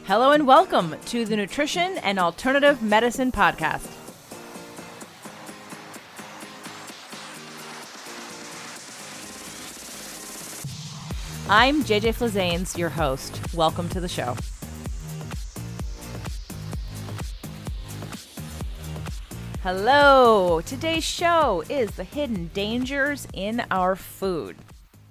Hello and welcome to the Nutrition and Alternative Medicine Podcast. I'm JJ Flazanes, your host. Welcome to the show. Hello! Today's show is the hidden dangers in our food.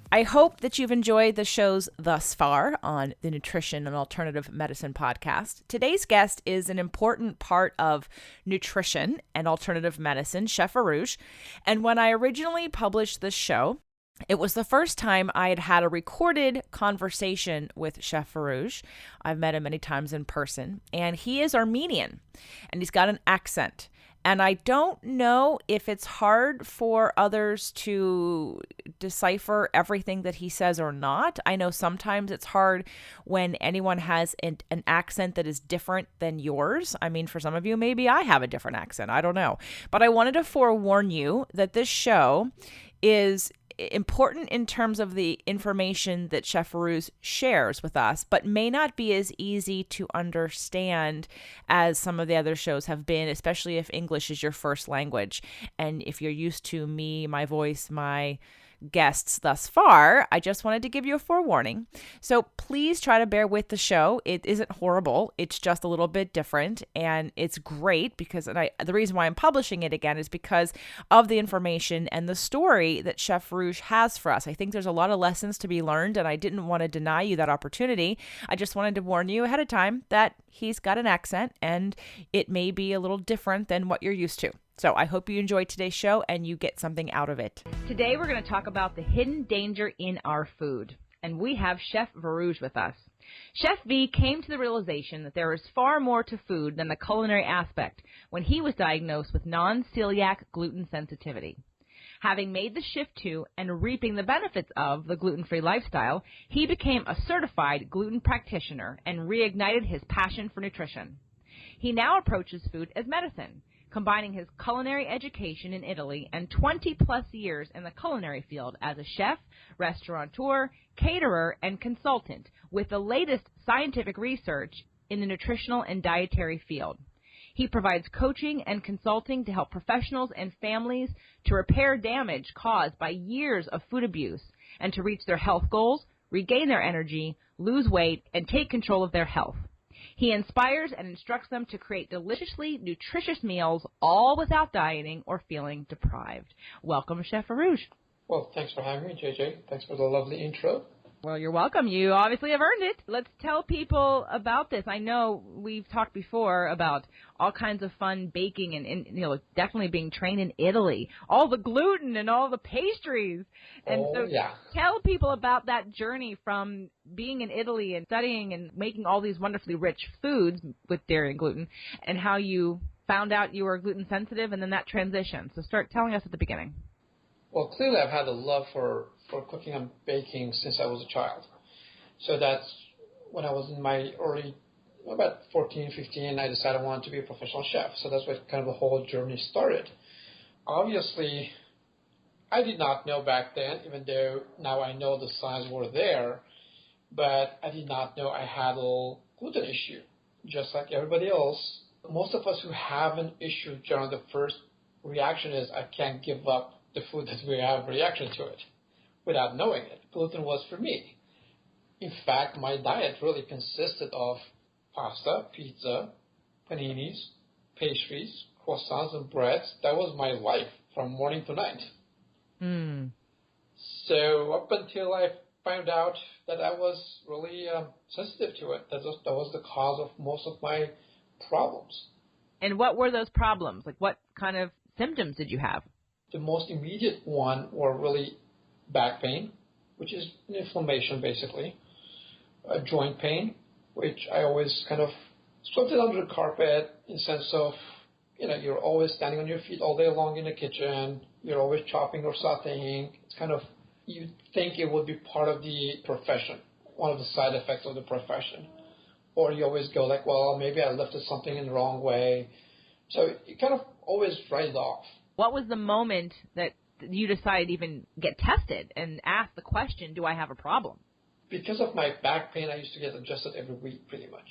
I hope that you've enjoyed the shows thus far on the Nutrition and Alternative Medicine Podcast. Today's guest is an important part of nutrition and alternative medicine, Chef Aroush. And when I originally published this show, it was the first time I had had a recorded conversation with Chef Aroush. I've met him many times in person, and he is Armenian, and he's got an accent. And I don't know if it's hard for others to decipher everything that he says or not. I know sometimes it's hard when anyone has an accent that is different than yours. I mean, for some of you, maybe I have a different accent. I don't know. But I wanted to forewarn you that this show is important in terms of the information that Chef Aroush shares with us, but may not be as easy to understand as some of the other shows have been, especially if English is your first language. And if you're used to me, my voice, my guests thus far, I just wanted to give you a forewarning. So please try to bear with the show. It isn't horrible. It's just a little bit different, and it's great because the reason why I'm publishing it again is because of the information and the story that Chef Aroush has for us. I think there's a lot of lessons to be learned, and I didn't want to deny you that opportunity. I just wanted to warn you ahead of time that he's got an accent, and it may be a little different than what you're used to. So I hope you enjoyed today's show and you get something out of it. Today we're going to talk about the hidden danger in our food. And we have Chef Aroush with us. Chef V came to the realization that there is far more to food than the culinary aspect when he was diagnosed with non-celiac gluten sensitivity. Having made the shift to and reaping the benefits of the gluten-free lifestyle, he became a certified gluten practitioner and reignited his passion for nutrition. He now approaches food as medicine, combining his culinary education in Italy and 20-plus years in the culinary field as a chef, restaurateur, caterer, and consultant with the latest scientific research in the nutritional and dietary field. He provides coaching and consulting to help professionals and families to repair damage caused by years of food abuse and to reach their health goals, regain their energy, lose weight, and take control of their health. He inspires and instructs them to create deliciously nutritious meals, all without dieting or feeling deprived. Welcome, Chef Aroush. Well, thanks for having me, JJ. Thanks for the lovely intro. Well, you're welcome. You obviously have earned it. Let's tell people about this. I know we've talked before about all kinds of fun baking and definitely being trained in Italy, all the gluten and all the pastries. And Tell people about that journey from being in Italy and studying and making all these wonderfully rich foods with dairy and gluten, and how you found out you were gluten sensitive and then that transition. So start telling us at the beginning. Well, clearly I've had a love for cooking and baking since I was a child. So that's when I was in my about 14, 15, I decided I wanted to be a professional chef. So that's where kind of the whole journey started. Obviously, I did not know back then, even though now I know the signs were there, but I did not know I had a gluten issue. Just like everybody else, most of us who have an issue, generally the first reaction is, I can't give up the food that we have a reaction to it, without knowing it. Gluten was for me. In fact, my diet really consisted of pasta, pizza, paninis, pastries, croissants, and breads. That was my life from morning to night. So up until I found out that I was really sensitive to it, that was the cause of most of my problems. And what were those problems? Like, what kind of symptoms did you have? The most immediate one were really back pain, which is an inflammation basically, joint pain, which I always kind of swept it under the carpet in the sense of, you're always standing on your feet all day long in the kitchen, you're always chopping or sauteing. It's kind of, you think it would be part of the profession, one of the side effects of the profession. Or you always go like, well, maybe I lifted something in the wrong way. So you kind of always write it off. What was the moment that you decided to even get tested and ask the question, do I have a problem? Because of my back pain, I used to get adjusted every week pretty much.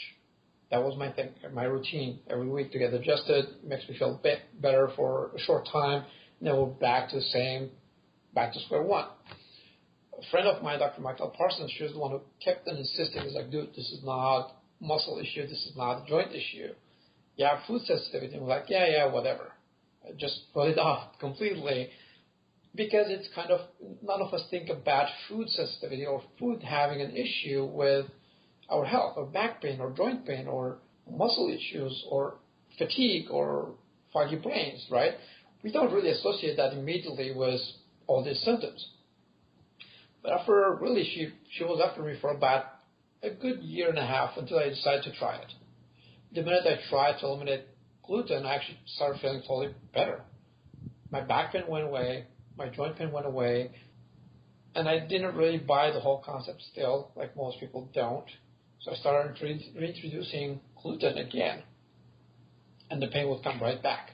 That was my thing, my routine every week to get adjusted. Makes me feel better for a short time. And then we're back to square one. A friend of mine, Dr. Michael Parsons, she was the one who kept on insisting, "Is like, dude, this is not muscle issue. This is not a joint issue. You have food sensitivity." And we're like, yeah, whatever. I just put it off completely because it's kind of, none of us think about food sensitivity or food having an issue with our health or back pain or joint pain or muscle issues or fatigue or foggy brains, right? We don't really associate that immediately with all these symptoms. But after, really, she was after me for about a good year and a half until I decided to try it. The minute I tried to eliminate gluten, I actually started feeling totally better. My back pain went away, my joint pain went away, and I didn't really buy the whole concept still, like most people don't. So I started reintroducing gluten again, and the pain would come right back.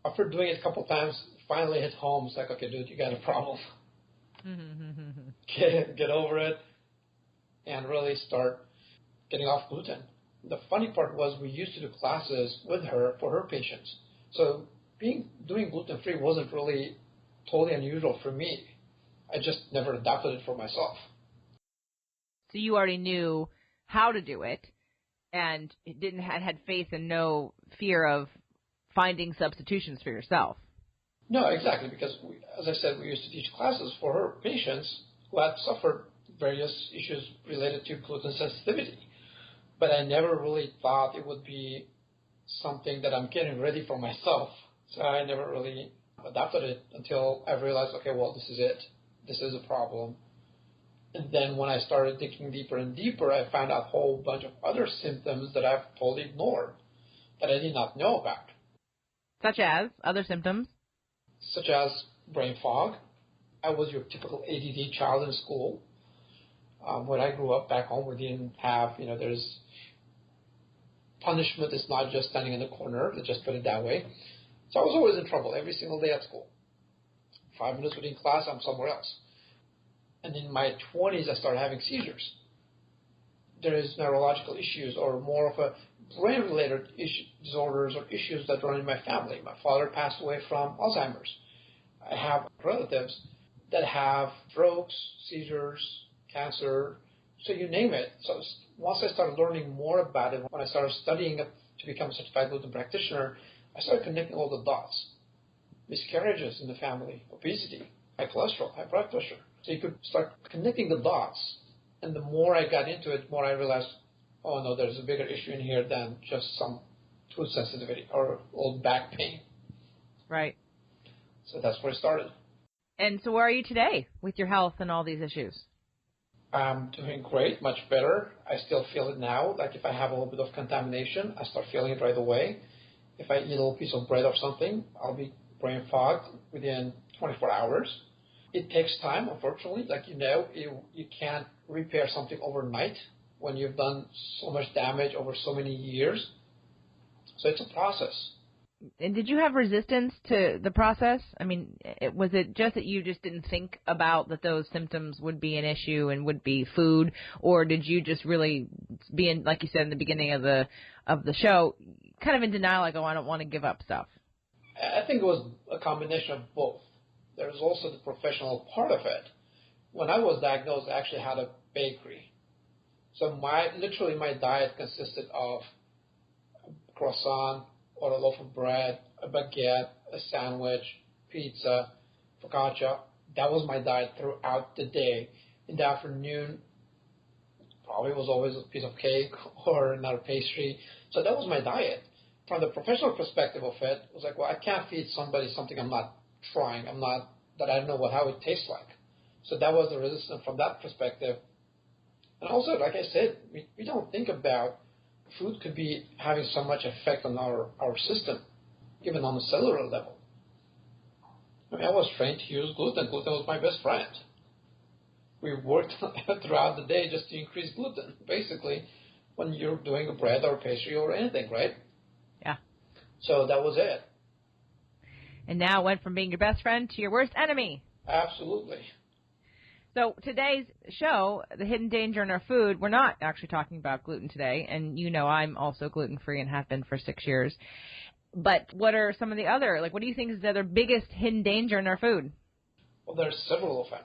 After doing it a couple times, finally hit home. It's like, okay, dude, you got a problem. Get over it and really start getting off gluten. The funny part was we used to do classes with her for her patients. So doing gluten-free wasn't really totally unusual for me. I just never adopted it for myself. So you already knew how to do it and had faith and no fear of finding substitutions for yourself. No, exactly, because as I said, we used to teach classes for her patients who had suffered various issues related to gluten sensitivity. But I never really thought it would be something that I'm getting ready for myself. So I never really adopted it until I realized, okay, well, this is it. This is a problem. And then when I started digging deeper and deeper, I found out a whole bunch of other symptoms that I've totally ignored, that I did not know about. Such as other symptoms? Such as brain fog. I was your typical ADD child in school. When I grew up back home, we didn't have, there's punishment is not just standing in the corner, let's just put it that way. So I was always in trouble every single day at school. 5 minutes within class, I'm somewhere else. And in my 20s, I started having seizures. There is neurological issues or more of a brain-related disorders or issues that run in my family. My father passed away from Alzheimer's. I have relatives that have strokes, seizures, cancer, so you name it. So once I started learning more about it, when I started studying to become a certified gluten practitioner, I started connecting all the dots. Miscarriages in the family, obesity, high cholesterol, high blood pressure. So you could start connecting the dots. And the more I got into it, the more I realized, oh no, there's a bigger issue in here than just some food sensitivity or old back pain. Right. So that's where it started. And so where are you today with your health and all these issues? I'm doing great, much better. I still feel it now. Like if I have a little bit of contamination, I start feeling it right away. If I eat a little piece of bread or something, I'll be brain fogged within 24 hours. It takes time, unfortunately. Like you can't repair something overnight when you've done so much damage over so many years. So it's a process. And did you have resistance to the process? I mean, was it just that you just didn't think about that those symptoms would be an issue and would be food, or did you just really be in, like you said in the beginning of the show, kind of in denial, like, oh, I don't want to give up stuff? I think it was a combination of both. There's also the professional part of it. When I was diagnosed, I actually had a bakery. So my diet consisted of a croissant or a loaf of bread, a baguette, a sandwich, pizza, focaccia. That was my diet throughout the day. In the afternoon, probably was always a piece of cake or another pastry. So that was my diet. From the professional perspective of it, it was like, well, I can't feed somebody something I'm not trying. That I don't know how it tastes like. So that was the resistance from that perspective. And also, like I said, we don't think about food could be having so much effect on our system, even on a cellular level. I mean, I was trained to use gluten. Gluten was my best friend. We worked throughout the day just to increase gluten, basically, when you're doing a bread or pastry or anything, right? Yeah. So that was it. And now it went from being your best friend to your worst enemy. Absolutely. So today's show, The Hidden Danger in Our Food, we're not actually talking about gluten today, and you know I'm also gluten-free and have been for 6 years. But what are some of the other, what do you think is the other biggest hidden danger in our food? Well, there's several of them.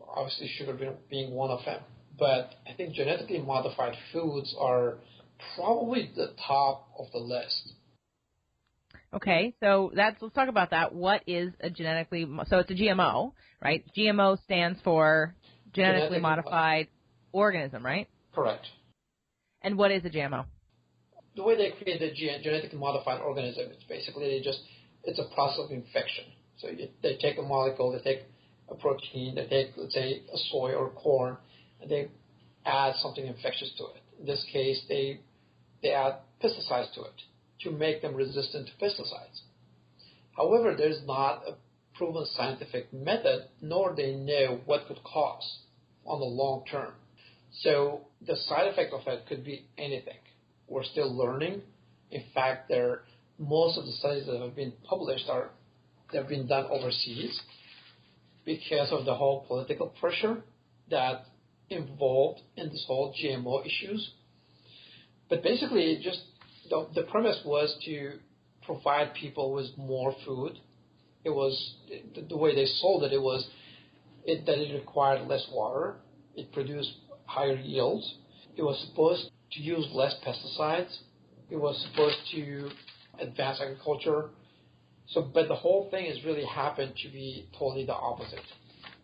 Obviously, sugar being one of them. But I think genetically modified foods are probably the top of the list. Okay, so let's talk about that. What is so it's a GMO, right? GMO stands for genetically modified organism, right? Correct. And what is a GMO? The way they create the genetically modified organism is basically it's a process of infection. So they take a molecule, they take a protein, they take, let's say, a soy or corn, and they add something infectious to it. In this case, they add pesticides to it to make them resistant to pesticides. However, there's not a proven scientific method, nor they know what could cause on the long term. So the side effect of it could be anything. We're still learning. In fact, most of the studies that have been published they've been done overseas because of the whole political pressure that involved in this whole GMO issues. But basically, just the premise was to provide people with more food. It was the way they sold it. That it required less water. It produced higher yields. It was supposed to use less pesticides. It was supposed to advance agriculture. But the whole thing has really happened to be totally the opposite.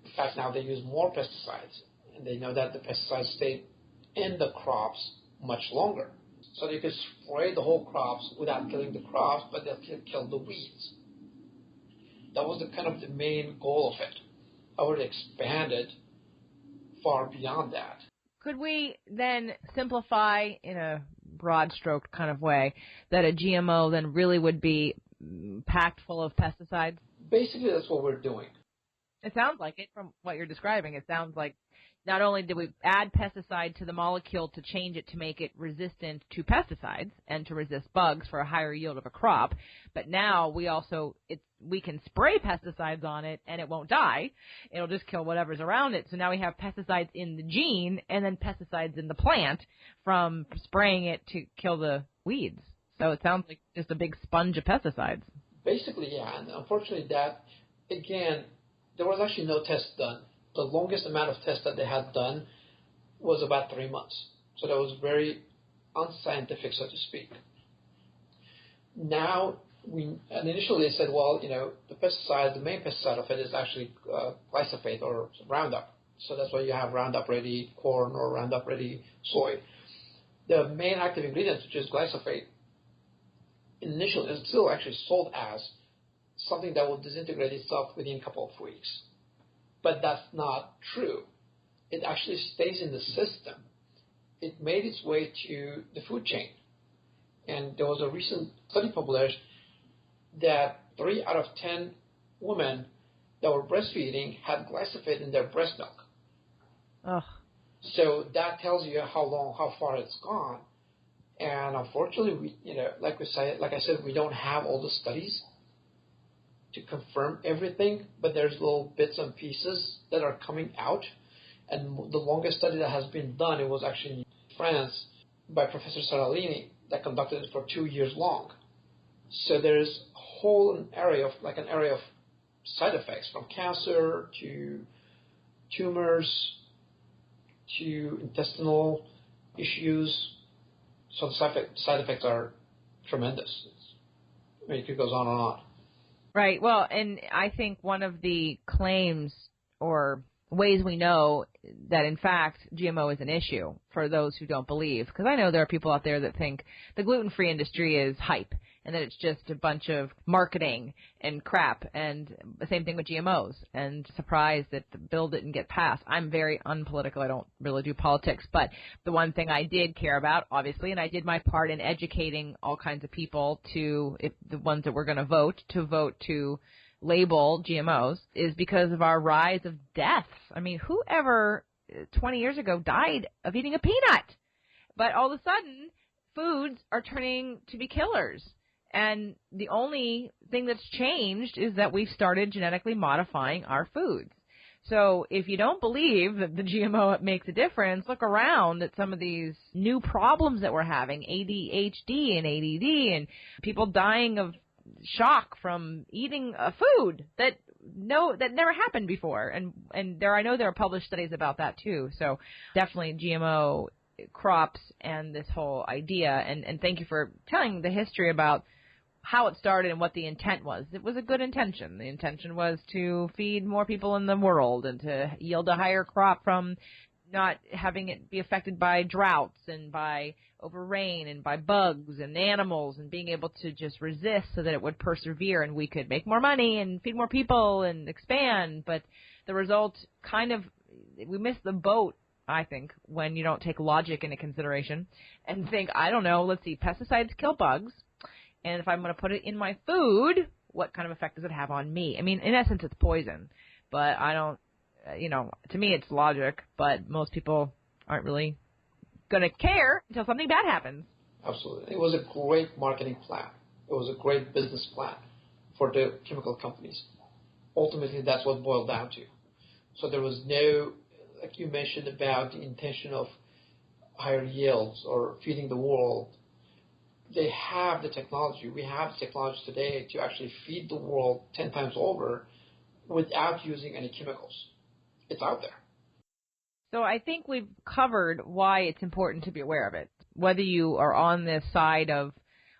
In fact, now they use more pesticides, and they know that the pesticides stay in the crops much longer. So they could spray the whole crops without killing the crops, but they'll kill the weeds. That was the main goal of it. I would expand it far beyond that. Could we then simplify in a broad stroke kind of way that a GMO then really would be packed full of pesticides? Basically, that's what we're doing. It sounds like it from what you're describing. It sounds like not only did we add pesticide to the molecule to change it to make it resistant to pesticides and to resist bugs for a higher yield of a crop, but now we can spray pesticides on it and it won't die. It'll just kill whatever's around it. So now we have pesticides in the gene and then pesticides in the plant from spraying it to kill the weeds. So it sounds like just a big sponge of pesticides. Basically, yeah. And unfortunately, there was actually no test done. The longest amount of tests that they had done was about 3 months. So that was very unscientific, so to speak. Now, initially they said, well, the main pesticide of it is actually glyphosate or Roundup. So that's why you have Roundup Ready corn or Roundup Ready soy. The main active ingredient, which is glyphosate, initially is still actually sold as something that will disintegrate itself within a couple of weeks. But that's not true. It actually stays in the system. It made its way to the food chain. And there was a recent study published that 3 out of 10 women that were breastfeeding had glyphosate in their breast milk. Ugh. So that tells you how far it's gone. And unfortunately, like I said, we don't have all the studies to confirm everything, but there's little bits and pieces that are coming out. And the longest study that has been done, it was actually in France by Professor Saralini that conducted it for 2 years long. So there's a whole area of side effects, from cancer to tumors to intestinal issues. So the side effects are tremendous. It goes on and on. Right. Well, and I think one of the claims or ways we know that, in fact, GMO is an issue for those who don't believe, because I know there are people out there that think the gluten-free industry is hype and that it's just a bunch of marketing and crap, and the same thing with GMOs, and surprised that the bill didn't get passed. I'm very unpolitical. I don't really do politics, but the one thing I did care about, obviously, and I did my part in educating all kinds of people if the ones that were going to vote to label GMOs, is because of our rise of deaths. I mean, whoever 20 years ago died of eating a peanut? But all of a sudden, foods are turning to be killers. And the only thing that's changed is that we've started genetically modifying our foods. So if you don't believe that the GMO makes a difference, look around at some of these new problems that we're having, ADHD and ADD, and people dying of shock from eating a food that never happened before. And I know there are published studies about that too. So definitely GMO crops and this whole idea. And thank you for telling the history about how it started and what the intent was. It was a good intention. The intention was to feed more people in the world and to yield a higher crop from not having it be affected by droughts and by over rain and by bugs and animals, and being able to just resist so that it would persevere and we could make more money and feed more people and expand. But the result we missed the boat, I think, when you don't take logic into consideration and think, I don't know, let's see, pesticides kill bugs, and if I'm going to put it in my food, what kind of effect does it have on me? I mean, in essence, it's poison, but I don't, to me it's logic, but most people aren't really going to care until something bad happens. Absolutely. It was a great marketing plan. It was a great business plan for the chemical companies. Ultimately, that's what it boiled down to. So there was no, like you mentioned about the intention of higher yields or feeding the world. They have the technology. We have the technology today to actually feed the world 10 times over without using any chemicals. It's out there. So I think we've covered why it's important to be aware of it. Whether you are on this side of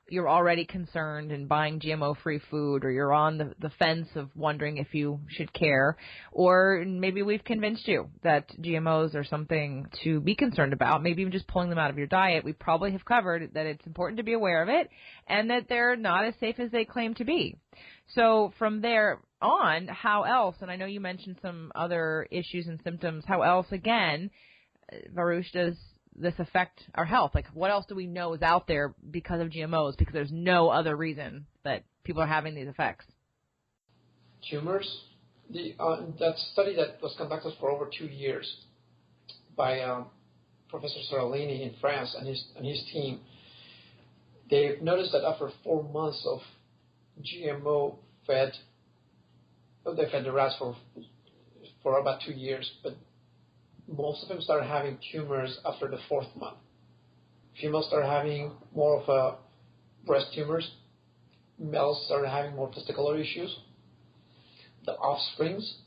you're already concerned and buying GMO-free food, or you're on the fence of wondering if you should care, or maybe we've convinced you that GMOs are something to be concerned about, maybe even just pulling them out of your diet, we probably have covered that it's important to be aware of it and that they're not as safe as they claim to be. So from there on, how else, and I know you mentioned some other issues and symptoms, how else, again, Varoush, does this affect our health? Like, what else do we know is out there because of GMOs, because there's no other reason that people are having these effects? Tumors. That study that was conducted for over 2 years by Professor Seralini in France and his team, they noticed that after 4 months of GMO fed, they fed the rats for about 2 years, but most of them started having tumors after the 4th month. Females started having more of breast tumors. Males started having more testicular issues. The offsprings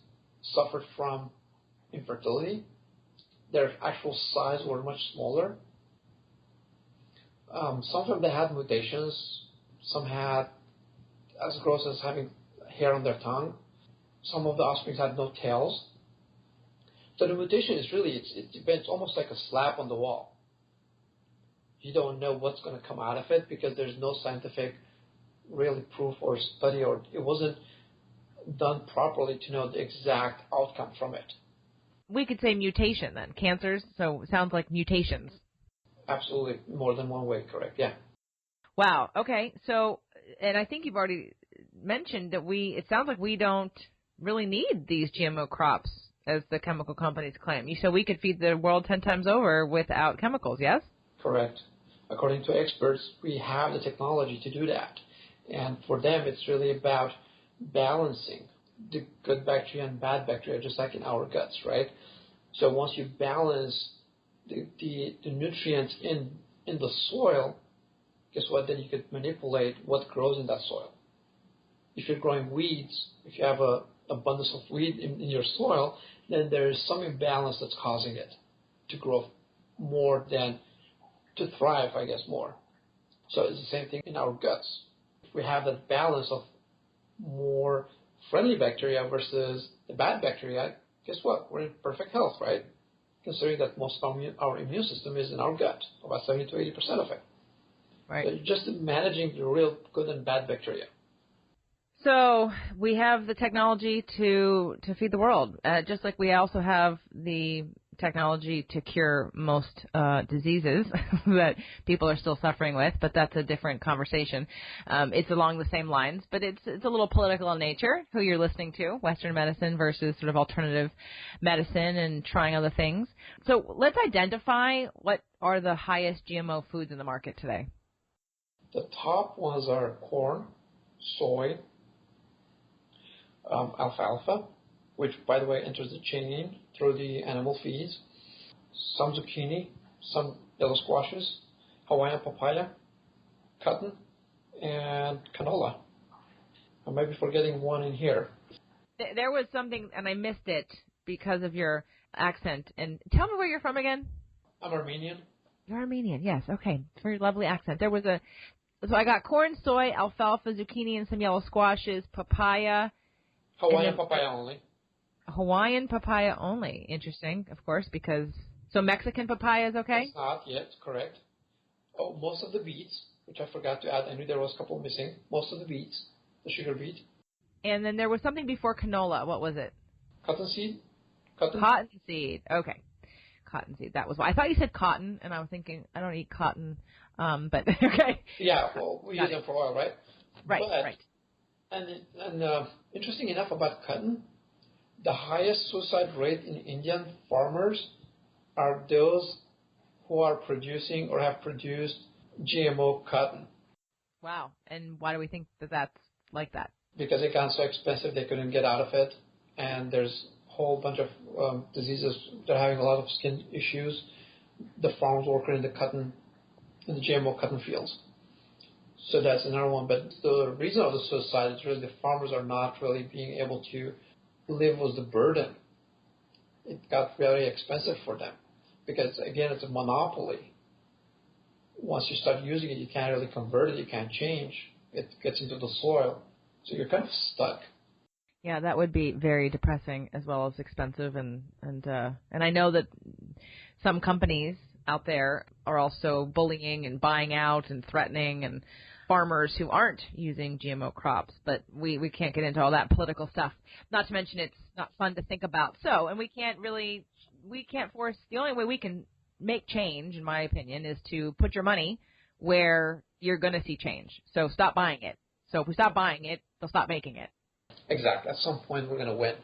suffered from infertility. Their actual size were much smaller. Some of them, they had mutations. Some had as gross as having hair on their tongue. Some of the offsprings had no tails. So the mutation is really, it's almost like a slap on the wall. You don't know what's going to come out of it because there's no scientific really proof or study, or it wasn't done properly to know the exact outcome from it. We could say mutation then. Cancers, so it sounds like mutations. Absolutely. More than one way, correct, yeah. Wow, okay. So, and I think you've already mentioned that it sounds like we don't really need these GMO crops as the chemical companies claim. So we could feed the world 10 times over without chemicals, yes? Correct. According to experts, we have the technology to do that. And for them, it's really about balancing the good bacteria and bad bacteria, just like in our guts, right? So once you balance the nutrients in the soil, guess what? Then you could manipulate what grows in that soil. If you're growing weeds, if you have an abundance of weed in your soil, then there is some imbalance that's causing it to grow more than to thrive, I guess, more. So it's the same thing in our guts. If we have that balance of more friendly bacteria versus the bad bacteria, guess what? We're in perfect health, right? Considering that most of our immune system is in our gut, about 70 to 80% of it. Right. So just managing the real good and bad bacteria. So we have the technology to feed the world, just like we also have the technology to cure most diseases that people are still suffering with, but that's a different conversation. It's along the same lines, but it's a little political in nature, who you're listening to, Western medicine versus sort of alternative medicine and trying other things. So let's identify what are the highest GMO foods in the market today. The top ones are corn, soy, alfalfa, which, by the way, enters the chain through the animal feeds, some zucchini, some yellow squashes, Hawaiian papaya, cotton, and canola. I might be forgetting one in here. There was something, and I missed it because of your accent. And tell me where you're from again. I'm Armenian. You're Armenian, yes. Okay, very lovely accent. So I got corn, soy, alfalfa, zucchini, and some yellow squashes, papaya. Hawaiian papaya only. Hawaiian papaya only. Interesting, of course, so Mexican papaya is okay? It's not yet, correct. Oh, most of the beets, which I forgot to add. I knew there was a couple missing. Most of the beets, the sugar beet. And then there was something before canola. What was it? Cottonseed. Cottonseed. Okay. Cottonseed. That was why. I thought you said cotton, and I was thinking, I don't eat cotton, but okay. Yeah, well, we use them for oil, right? Right, but, right. And interesting enough about cotton, the highest suicide rate in Indian farmers are those who are producing or have produced GMO cotton. Wow. And why do we think that that's like that? Because it got so expensive they couldn't get out of it, and there's a whole bunch of diseases. They're having a lot of skin issues. The farms worker in the GMO cotton fields. So that's another one. But the reason of the suicide is really the farmers are not really being able to live with the burden. It got very expensive for them because, again, it's a monopoly. Once you start using it, you can't really convert it. You can't change. It gets into the soil. So you're kind of stuck. Yeah, that would be very depressing as well as expensive. And I know that some companies out there are also bullying and buying out and threatening and farmers who aren't using GMO crops. But we can't get into all that political stuff. Not to mention it's not fun to think about. And we can't force, the only way we can make change, in my opinion, is to put your money where you're going to see change. So stop buying it. So if we stop buying it, they'll stop making it. Exactly. At some point, we're going to win.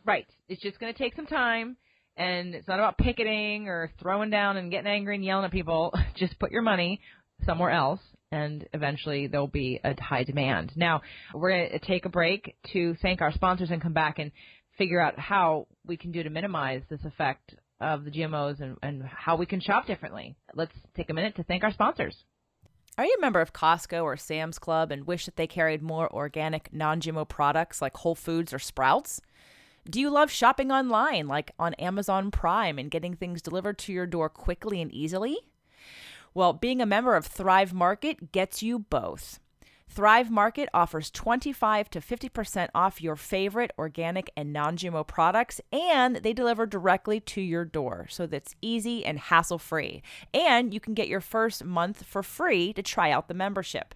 Right. It's just going to take some time, and it's not about picketing or throwing down and getting angry and yelling at people. Just put your money somewhere else, and eventually there'll be a high demand. Now, we're going to take a break to thank our sponsors and come back and figure out how we can do to minimize this effect of the GMOs and how we can shop differently. Let's take a minute to thank our sponsors. Are you a member of Costco or Sam's Club and wish that they carried more organic, non-GMO products like Whole Foods or Sprouts? Do you love shopping online, like on Amazon Prime, and getting things delivered to your door quickly and easily? Well, being a member of Thrive Market gets you both. Thrive Market offers 25 to 50% off your favorite organic and non-GMO products, and they deliver directly to your door, so that's easy and hassle-free. And you can get your first month for free to try out the membership.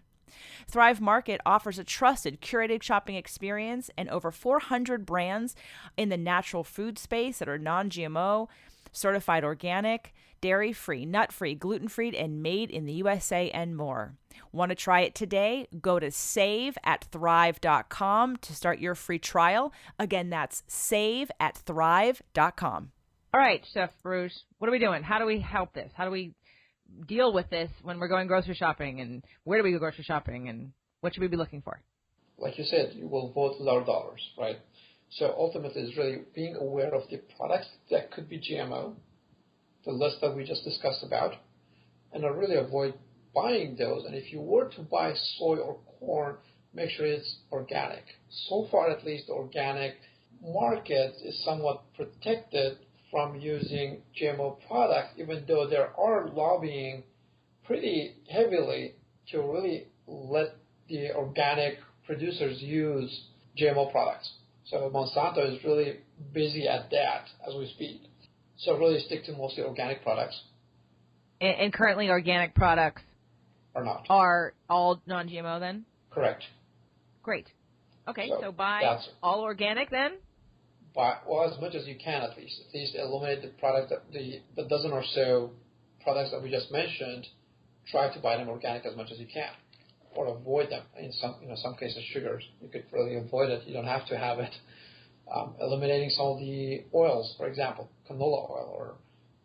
Thrive Market offers a trusted, curated shopping experience and over 400 brands in the natural food space that are non-GMO, certified organic, dairy-free, nut-free, gluten-free, and made in the USA and more. Want to try it today? Go to save@thrive.com to start your free trial. Again, that's save@thrive.com. All right, Chef Bruce, what are we doing? How do we help this? How do we deal with this when we're going grocery shopping? And where do we go grocery shopping? And what should we be looking for? Like you said, you will vote with our dollars, right? So ultimately, it's really being aware of the products that could be GMO, the list that we just discussed about, and really avoid buying those. And if you were to buy soy or corn, make sure it's organic. So far, at least, the organic market is somewhat protected from using GMO products, even though there are lobbying pretty heavily to really let the organic producers use GMO products. So Monsanto is really busy at that as we speak. So really stick to mostly organic products. And currently organic products are all non-GMO then? Correct. Great. Okay, so buy all organic then? Well, as much as you can at least. At least eliminate the product, the dozen or so products that we just mentioned. Try to buy them organic as much as you can, or avoid them. In some cases, sugars, you could really avoid it. You don't have to have it. Eliminating some of the oils, for example, canola oil or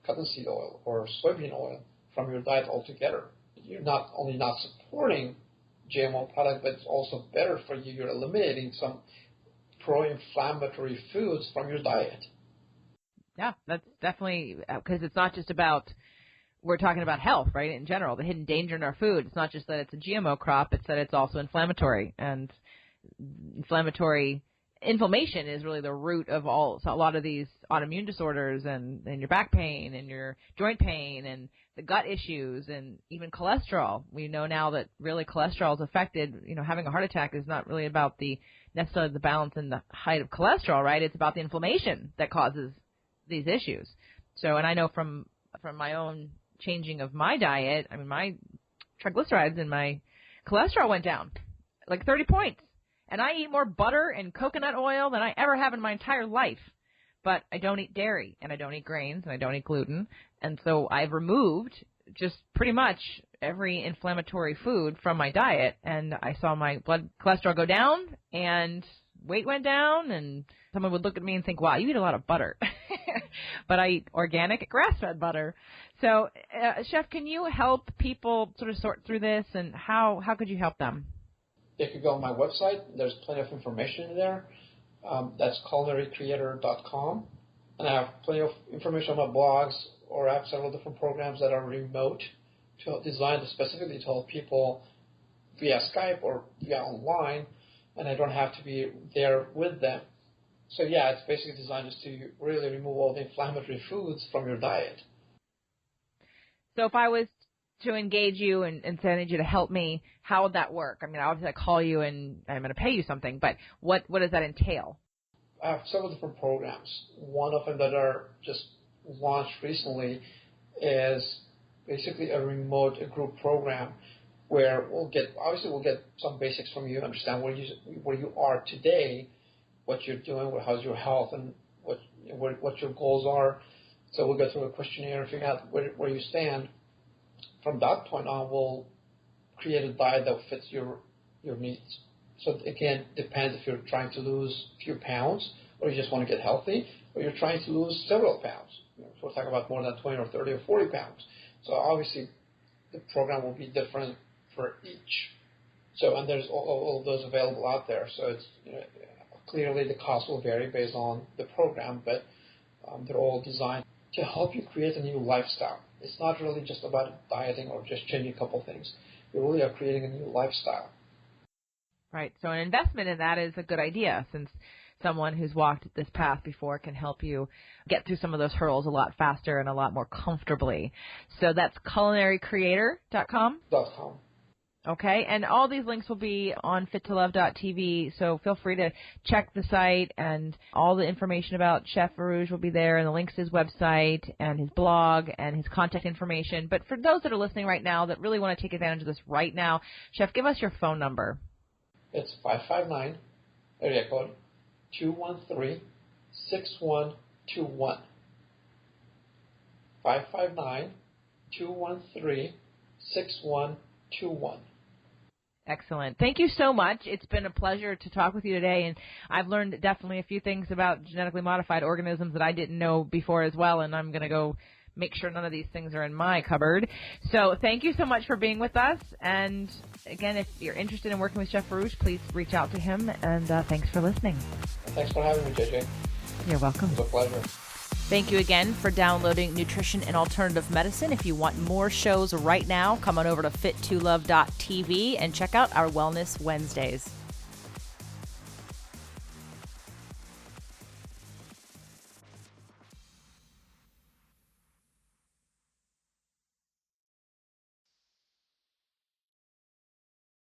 cottonseed oil or soybean oil from your diet altogether. You're not only not supporting GMO product, but it's also better for you. You're eliminating some pro-inflammatory foods from your diet. Yeah, that's definitely, because it's not just about, we're talking about health, right, in general, the hidden danger in our food. It's not just that it's a GMO crop, it's that it's also inflammatory. And inflammation is really the root of a lot of these autoimmune disorders and your back pain and your joint pain and the gut issues and even cholesterol. We know now that really cholesterol is affected. Having a heart attack is not really about necessarily the balance and the height of cholesterol, right? It's about the inflammation that causes these issues. So, and I know from my own changing of my diet, I mean, my triglycerides and my cholesterol went down like 30 points. And I eat more butter and coconut oil than I ever have in my entire life. But I don't eat dairy, and I don't eat grains, and I don't eat gluten. And so I've removed just pretty much every inflammatory food from my diet. And I saw my blood cholesterol go down, and weight went down, and someone would look at me and think, wow, you eat a lot of butter. But I eat organic, grass-fed butter. So, Chef, can you help people sort of sort through this, and how could you help them? If you go on my website, there's plenty of information in there. That's culinarycreator.com. And I have plenty of information on my blogs, or I have several different programs that are remote, designed specifically to help people via Skype or via online, and I don't have to be there with them. So yeah, it's basically designed just to really remove all the inflammatory foods from your diet. So if I was to engage you and say I need you to help me, how would that work? I mean, obviously I call you and I'm going to pay you something, but what does that entail? I have several different programs. One of them that are just launched recently is basically a group program where we'll get some basics from you, understand where you are today, what you're doing, how's your health, and what your goals are. So we'll go through a questionnaire and figure out where you stand. From that point on, we'll create a diet that fits your needs. So again, depends if you're trying to lose a few pounds, or you just want to get healthy, or you're trying to lose several pounds. So we're talking about more than 20 or 30 or 40 pounds. So obviously, the program will be different for each. So, and there's all of those available out there. So it's clearly the cost will vary based on the program, but they're all designed to help you create a new lifestyle. It's not really just about dieting or just changing a couple things. You really are creating a new lifestyle. Right. So an investment in that is a good idea, since someone who's walked this path before can help you get through some of those hurdles a lot faster and a lot more comfortably. So that's culinarycreator.com? .com. Okay, and all these links will be on fittolove.tv, so feel free to check the site, and all the information about Chef Arouge will be there, and the links to his website and his blog and his contact information. But for those that are listening right now that really want to take advantage of this right now, Chef, give us your phone number. It's 559, area code 213-6121. 559-213-6121. Excellent. Thank you so much. It's been a pleasure to talk with you today, and I've learned definitely a few things about genetically modified organisms that I didn't know before as well, and I'm going to go make sure none of these things are in my cupboard. So thank you so much for being with us, and again, if you're interested in working with Chef Arouge, please reach out to him, and thanks for listening. Thanks for having me, JJ. You're welcome. It's a pleasure. Thank you again for downloading Nutrition and Alternative Medicine. If you want more shows right now, come on over to fit2love.tv and check out our Wellness Wednesdays.